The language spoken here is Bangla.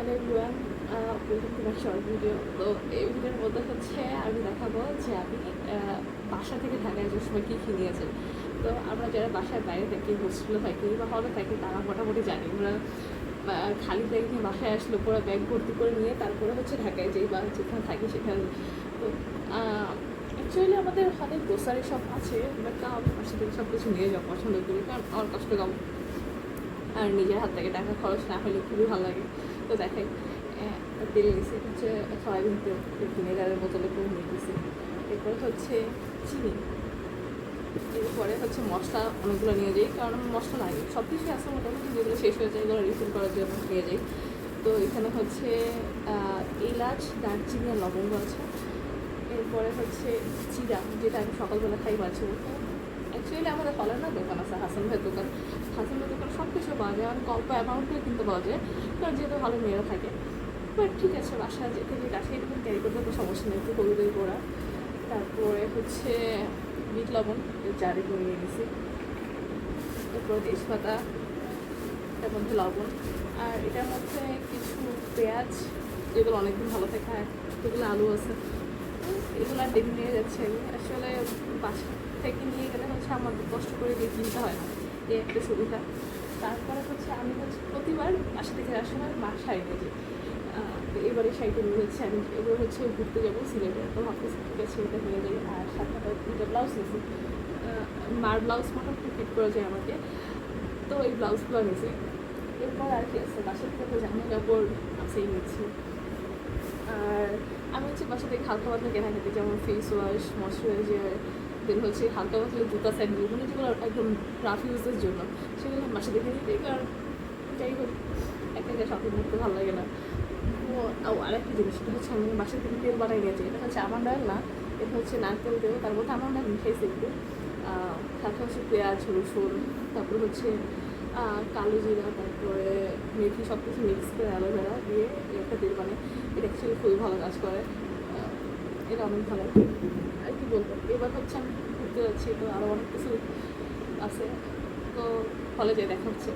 Hello everyone, welcome to my short video. তো এই ভিডিওর মধ্যে হচ্ছে আমি দেখাবো যে আমি বাসা থেকে ঢাকায় আসার সময় কী কী নিয়েছি। তো আমরা যারা বাসার বাইরে থাকি, হোস্টেলে থাকি বা হলে থাকি, তারা মোটামুটি জানি আমরা খালি ব্যাগ নিয়ে বাসায় আসলে পুরো ব্যাগ ভর্তি করে নিয়ে তারপরে হচ্ছে ঢাকায় যেই বা যেখানে থাকি সেখানে। তো অ্যাকচুয়ালি আমাদের অনেক গ্রোসারি শপ আছে, বাট তাও আমি বাসা থেকে সব কিছু নিয়ে যাওয়া পছন্দ করি, কারণ আমার কষ্ট কম আর নিজের হাত থেকে টাকা খরচ না হলে খুবই ভালো লাগে। তো দেখাই তেল নিয়েছি হচ্ছে সয়াবিন তেল, ভিনেগারের বোতলে করে নিয়ে গেছি। এরপরে হচ্ছে চিনি, এরপরে হচ্ছে মশলা অনেকগুলো নিয়ে যাই, কারণ আমার মশলা লাগে, সব কিছুই আছে মোটামুটি, যেগুলো শেষ হয়ে যায় এগুলো রিফিল করার জন্য নিয়ে যাই। তো এখানে হচ্ছে এলাচ, দারচিনি আর লবঙ্গ আছে। এরপরে হচ্ছে জিরা, যেটা আমি সকালবেলা খাই মাঝে মধ্যে। অ্যাকচুয়ালি আমাদের হলের না দোকান আছে, হাসান ভাইয়ের দোকান। হাসান ভাইয়ের দোকানে সব কিছু পাওয়া যায়, অনেক অল্প অ্যামাউন্টেও কিনতে পাওয়া যায়, কারণ যেহেতু ভালো মেয়েরা থাকে। বাট ঠিক আছে, বাসায় যেতে যে কাছে এরকম ক্যারি করতে তো সমস্যা নেই, একটু হলুদের গোড়া, তারপরে হচ্ছে বিট লবণ জারি করে নিয়ে গেছি, এরপর তেজপাতা, এটার মধ্যে লবণ, আর এটার মধ্যে কিছু পেঁয়াজ যেগুলো অনেকদিন ভালো থাকে, আর যেগুলো আলু আছে এগুলো আর ডেকে নিয়ে যাচ্ছে। আমি আসলে বাসা থেকে নিয়ে গেলে হচ্ছে আমাদের কষ্ট করে দিয়ে কিনতে হয় না, এই একটা সুবিধা। তারপরে হচ্ছে আমি হচ্ছে প্রতিবার বাসা থেকে যাওয়ার সময় শাড়ি নিয়ে যাই। এবারে শাড়িটা নিয়ে যাচ্ছি আমি, এবার হচ্ছে ঘুরতে যাবো সিলেটে, তো ভাবতেছি ঠিক আছে এটা নিয়ে যাই। আর সাথে দুটো ব্লাউজ নিয়েছি, মার ব্লাউজ মোটামুটি ফিট করা যায় আমাকে, তো এই ব্লাউজগুলো নিয়েছি। এরপর আর কি আছে, বাসা থেকে তো জামা কাপড় আছেই নিচ্ছি। আর আমি হচ্ছে বাসা থেকে হালকা পাতলা কেনাকাটি, যেমন ফেস ওয়াশ, ময়শ্চারাইজার, দেন হচ্ছে হালকা পাতলা জুতা স্যান্ডেল, মানে যেগুলো একদম রাফ ইউজের জন্য, সেগুলো বাসা থেকে নিয়ে যাই। কারণ যাই হোক, একা একা শপিং করতে ভালো লাগে না। ও আরেকটা জিনিস, সেটা হচ্ছে আমি বাসা থেকে তেল বানাই নিয়েছি। এটা হচ্ছে আমন্ড অয়েল না, এটা হচ্ছে নারকেল তেল, তার মধ্যে আমন্ড অয়েল মিশাইছে একটু, সাথে হচ্ছে পেঁয়াজ, রসুন, তারপরে হচ্ছে কালো জিরা, তারপরে মেথি, সব কিছু মিক্স করে অ্যালোভেরা দিয়ে একটা তেল বানায়। এটা অ্যাকচুয়ালি খুবই ভালো কাজ করে, এটা অনেক ভালো। আর কি বলবো, এবার হচ্ছে আমি ঘুরতে যাচ্ছি, তো আরও অনেক কিছু আছে, তো ফলে যেয়ে দেখা হচ্ছে।